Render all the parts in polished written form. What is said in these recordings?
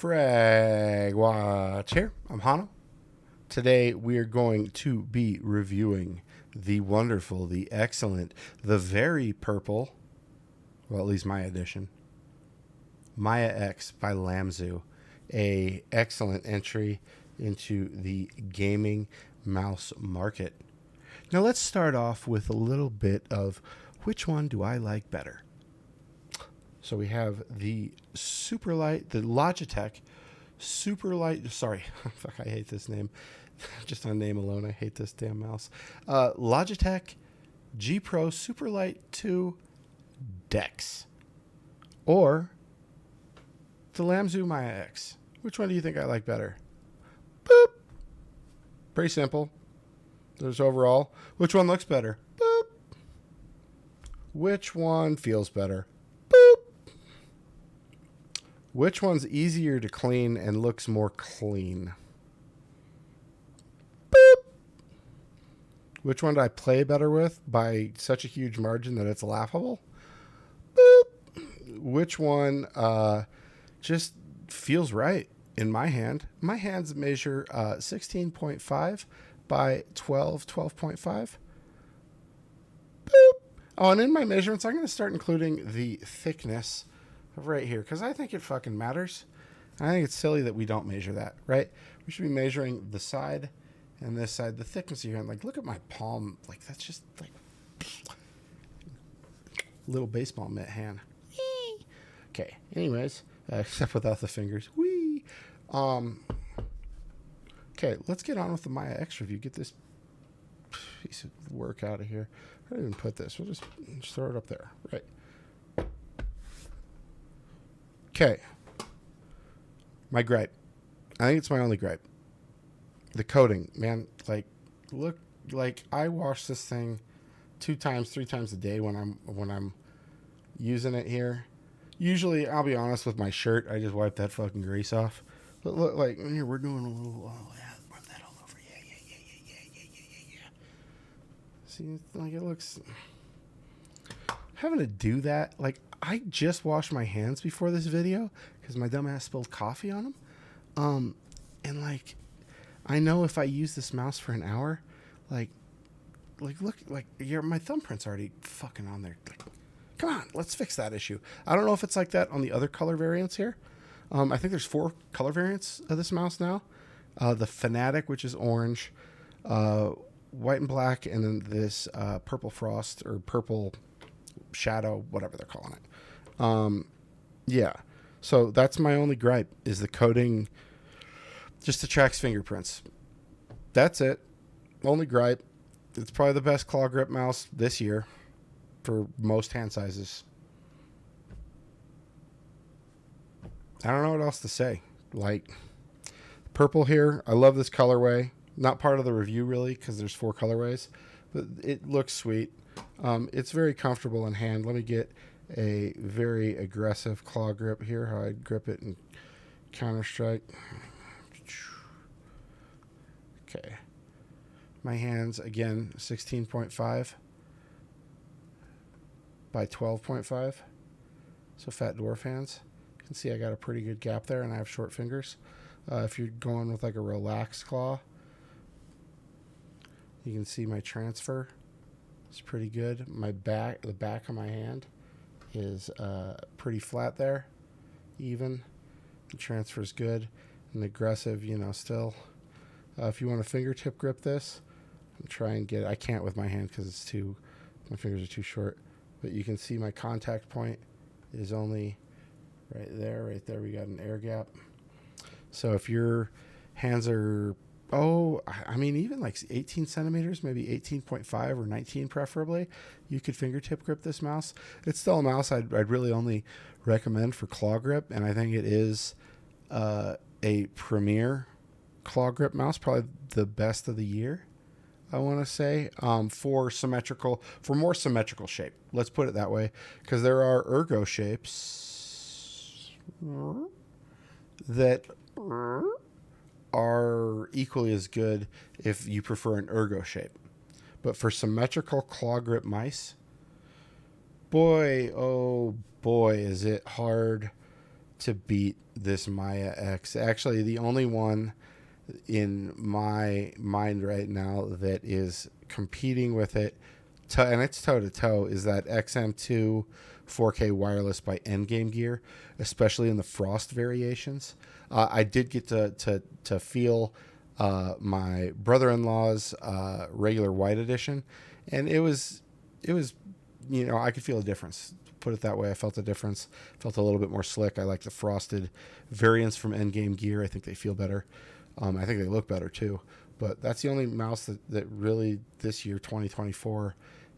FragWatch here. I'm Hano. Today we are going to be reviewing the wonderful, the excellent, the very purple, well, at least my edition, Maya X by Lamzu. A excellent entry into the gaming mouse market. Now let's start off with a little bit of which one do I like better. So we have the Superlight, the Logitech Superlight. Sorry, fuck, I hate this name. Just on name alone, I hate this damn mouse. Logitech G Pro Superlight 2 Dex, or the Lamzu Maya X. Which one do you think I like better? Boop. Pretty simple. There's overall. Which one looks better? Boop. Which one feels better? Boop. Which one's easier to clean and looks more clean? Boop. Which one do I play better with by such a huge margin that it's laughable? Boop. Which one just feels right in my hand? My hands measure 16.5 by 12.5. Boop. Oh, and in my measurements, I'm going to start including the thickness of right here, because I think it fucking matters. I think it's silly that we don't measure that, right? We should be measuring the side and this side, the thickness of your hand. Like, look at my palm. Like, that's just like little baseball mitt hand. Okay, anyways, except without the fingers. Whee! Okay, let's get on with the Maya X review. Get this piece of work out of here. I didn't even put this. We'll just throw it up there. Right. Okay. My gripe. I think it's my only gripe. The coating, man. Like, look, like I wash this thing 2 times, 3 times a day when I'm using it here. Usually, I'll be honest, with my shirt, I just wipe that fucking grease off. But look, like here, we're doing a little. Oh yeah, rub that all over. Yeah. See, like it looks. Having to do that, like I just washed my hands before this video because my dumbass spilled coffee on them. And like, I know if I use this mouse for an hour, like look, like my thumbprint's already fucking on there. Like, come on, let's fix that issue. I don't know if it's like that on the other color variants here. I think there's 4 color variants of this mouse now. The Fanatic, which is orange, white and black, and then this purple frost or purple shadow, whatever they're calling it. Yeah. So that's my only gripe, is the coating just attracts fingerprints. That's it. Only gripe. It's probably the best claw grip mouse this year for most hand sizes. I don't know what else to say. Like, purple here, I love this colorway. Not part of the review really, because there's 4 colorways, but it looks sweet. It's very comfortable in hand. Let me get a very aggressive claw grip here, how I'd grip it in Counter-Strike. Okay. My hands, again, 16.5 by 12.5. So fat dwarf hands. You can see I got a pretty good gap there, and I have short fingers. If you're going with like a relaxed claw, you can see my transfer. It's pretty good. The back of my hand is pretty flat there, even. The transfer is good and aggressive, still. If you want to fingertip grip this, try and get it. I can't with my hand because my fingers are too short. But you can see my contact point is only right there. We got an air gap. So if your hands are, even like 18 centimeters, maybe 18.5 or 19 preferably, you could fingertip grip this mouse. It's still a mouse I'd really only recommend for claw grip, and I think it is a premier claw grip mouse, probably the best of the year, I want to say, for more symmetrical shape. Let's put it that way, because there are ergo shapes that are equally as good if you prefer an ergo shape. But for symmetrical claw grip mice, boy, oh boy, is it hard to beat this Maya X. Actually, the only one in my mind right now that is competing with it, and it's toe to toe, is that XM2 4K wireless by Endgame Gear, especially in the Frost variations. I did get to feel my brother-in-law's regular white edition, and it was I could feel a difference. Put it that way. I felt a difference. Felt a little bit more slick. I like the frosted variants from Endgame Gear. I think they feel better. I think they look better too. But that's the only mouse that really this year, 2024,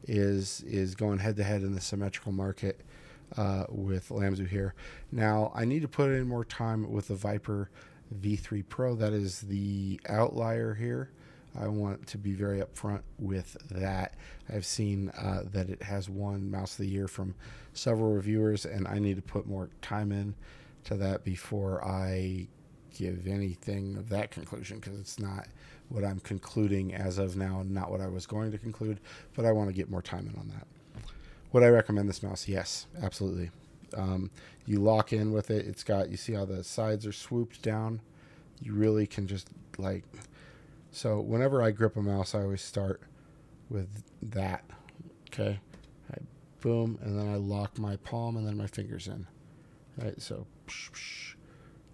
is going head to head in the symmetrical market with Lamzu here. Now I need to put in more time with the Viper V3 Pro. That is the outlier here. I want to be very upfront with that. I've seen that it has won Mouse of the Year from several reviewers, and I need to put more time in to that before I give anything of that conclusion, because it's not what I'm concluding as of now, and not what I was going to conclude, but I want to get more time in on that. Would I recommend this mouse? Yes, absolutely. You lock in with it. It's got, you see how the sides are swooped down? You really can just so whenever I grip a mouse, I always start with that. Okay. Boom, and then I lock my palm and then my fingers in. Right, so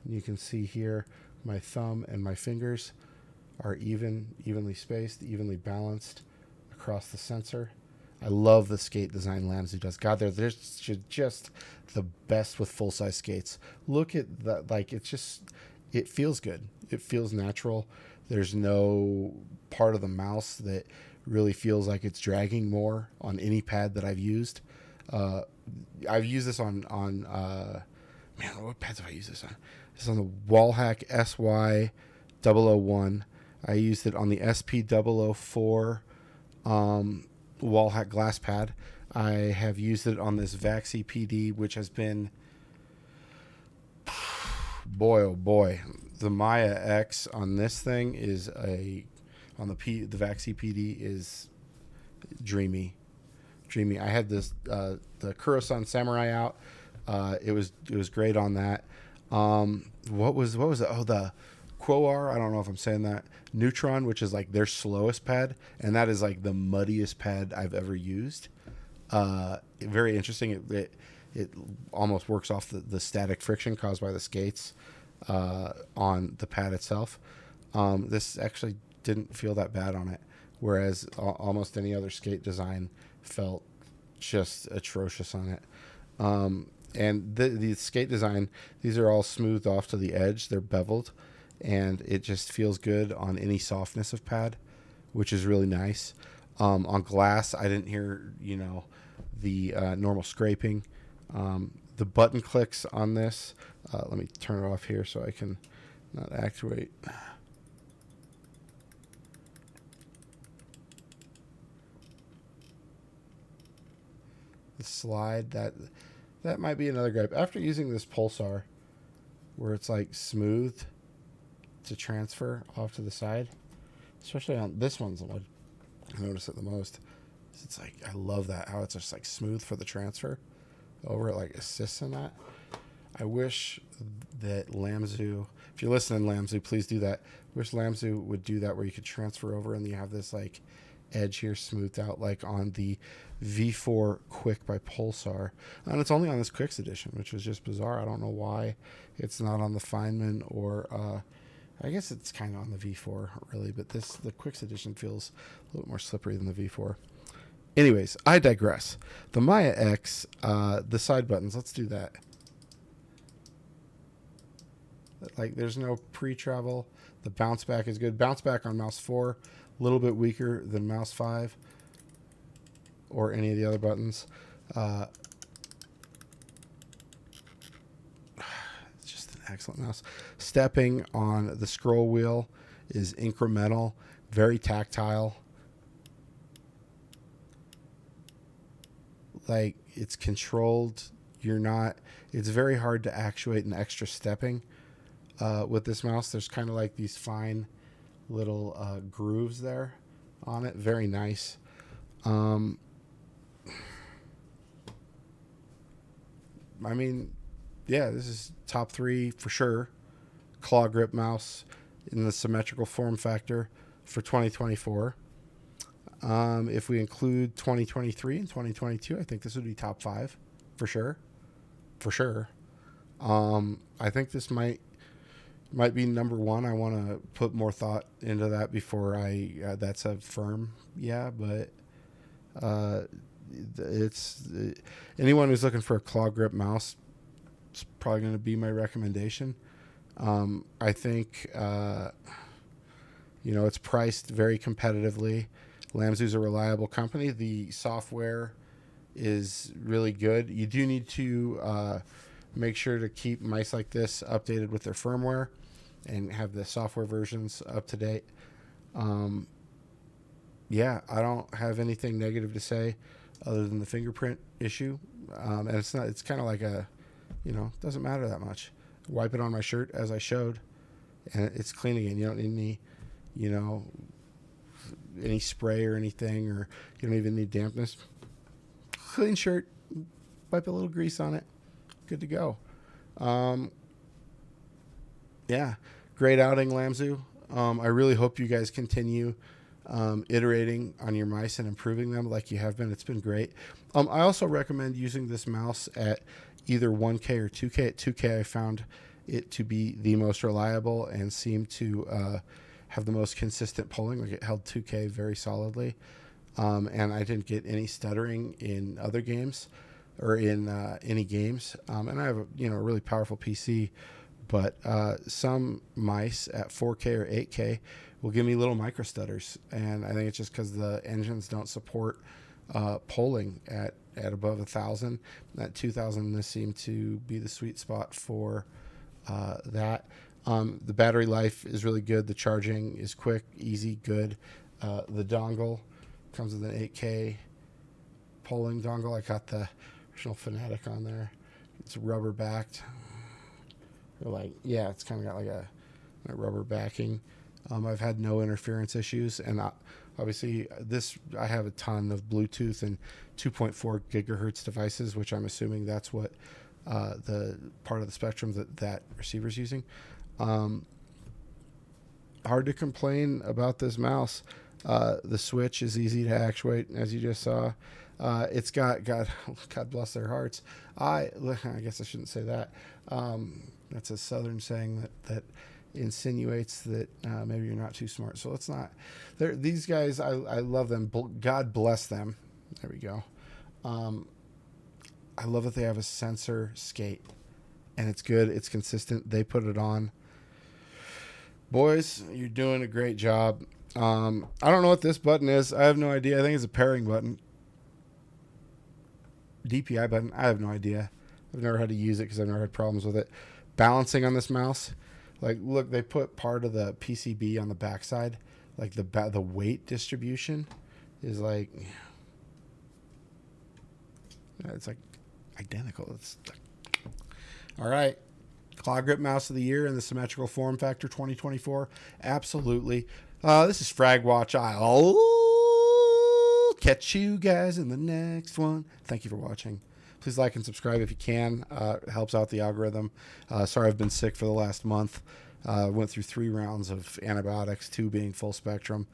you can see here my thumb and my fingers are evenly spaced, evenly balanced across the sensor. I love the skate design Lamzu does. God, they're just the best with full-size skates. Look at that, like, it feels good. It feels natural. There's no part of the mouse that really feels like it's dragging more on any pad that I've used. I've used this on man, what pads have I used this on? This is on the Wallhack SY001. I used it on the SP004 Wallhack glass pad. I have used it on this Vaxi PD, which has been, boy oh boy, the Maya X on this thing is the Vaxi PD is dreamy. I had this the Kurosan Samurai out. It was great on that. What was it? Oh, the Quoar. I don't know if I'm saying that. Neutron, which is like their slowest pad, and that is like the muddiest pad I've ever used. Very interesting. It almost works off the static friction caused by the skates on the pad itself. This actually didn't feel that bad on it, whereas almost any other skate design felt just atrocious on it. And the skate design, these are all smoothed off to the edge. They're beveled, and it just feels good on any softness of pad, which is really nice. On glass, I didn't hear, the normal scraping. The button clicks on this, let me turn it off here so I can not actuate. The slide, that might be another gripe. After using this Pulsar, where it's like smooth to transfer off to the side, especially on this one's the one I notice it the most. It's like, I love that, how it's just like smooth for the transfer over. It like assists in that. I wish that Lamzu, if you're listening, Lamzu, please do that. I wish Lamzu would do that, where you could transfer over and you have this like edge here smoothed out like on the V4 Quick by Pulsar, and it's only on this Quicks edition, which is just bizarre. I don't know why it's not on the Feynman, or I guess it's kind of on the V4 really, but the Quicks edition feels a little more slippery than the V4. Anyways, I digress. The Maya X, the side buttons, let's do that. Like, there's no pre-travel. The bounce back is good. Bounce back on mouse 4, a little bit weaker than mouse 5 or any of the other buttons. It's just an excellent mouse. Stepping on the scroll wheel is incremental, very tactile. Like, it's controlled. It's very hard to actuate an extra stepping with this mouse. There's kind of like these fine little grooves there on it. Very nice. I mean, yeah, this is top 3 for sure. Claw grip mouse in the symmetrical form factor for 2024. If we include 2023 and 2022, I think this would be top 5 for sure. For sure. I think this might be number 1. I want to put more thought into that before that's a firm but it's anyone who's looking for a claw grip mouse, it's probably going to be my recommendation. I think it's priced very competitively. Lamzu's a reliable company. The software is really good. You do need to make sure to keep mice like this updated with their firmware and have the software versions up to date. I don't have anything negative to say other than the fingerprint issue. And it's kind of like doesn't matter that much. Wipe it on my shirt as I showed, and it's clean again. You don't need any spray or anything, or you don't even need dampness. Clean shirt, wipe a little grease on it, good to go. Great outing, Lamzu. I really hope you guys continue iterating on your mice and improving them like you have been. It's been great. I also recommend using this mouse at either 1K or 2K. At 2K, I found it to be the most reliable and seemed to have the most consistent polling. Like, it held 2K very solidly. And I didn't get any stuttering in other games or in any games. And I have a really powerful PC, but some mice at 4K or 8K will give me little micro stutters, and I think it's just because the engines don't support polling at above 1,000. At 2,000, this seemed to be the sweet spot for that. The battery life is really good. The charging is quick, easy, good. The dongle comes with an 8K polling dongle. I got the original Fanatic on there. It's rubber backed. It's kind of got like a rubber backing. I've had no interference issues, and obviously I have a ton of Bluetooth and 2.4 gigahertz devices, which I'm assuming that's what the part of the spectrum that receiver's using. Hard to complain about this mouse. The switch is easy to actuate, as you just saw. It's got God bless their hearts. I guess I shouldn't say that. That's a Southern saying that insinuates that maybe you're not too smart. So let's not. These guys, I love them. God bless them. There we go. I love that they have a sensor skate, and it's good. It's consistent. They put it on. Boys, you're doing a great job. I don't know what this button is. I have no idea. I think it's a pairing button. DPI button. I have no idea. I've never had to use it because I've never had problems with it. Balancing on this mouse. Like, look, they put part of the PCB on the backside. Like, the weight distribution is like, it's like identical. It's like, all right. Claw grip mouse of the year in the symmetrical form factor 2024. Absolutely. This is FragWatch. I'll catch you guys in the next one. Thank you for watching. Please like and subscribe if you can. It helps out the algorithm. Sorry I've been sick for the last month. Went through 3 rounds of antibiotics, 2 being full spectrum.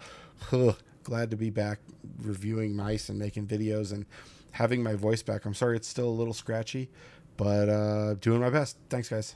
Glad to be back reviewing mice and making videos and having my voice back. I'm sorry it's still a little scratchy, but doing my best. Thanks, guys.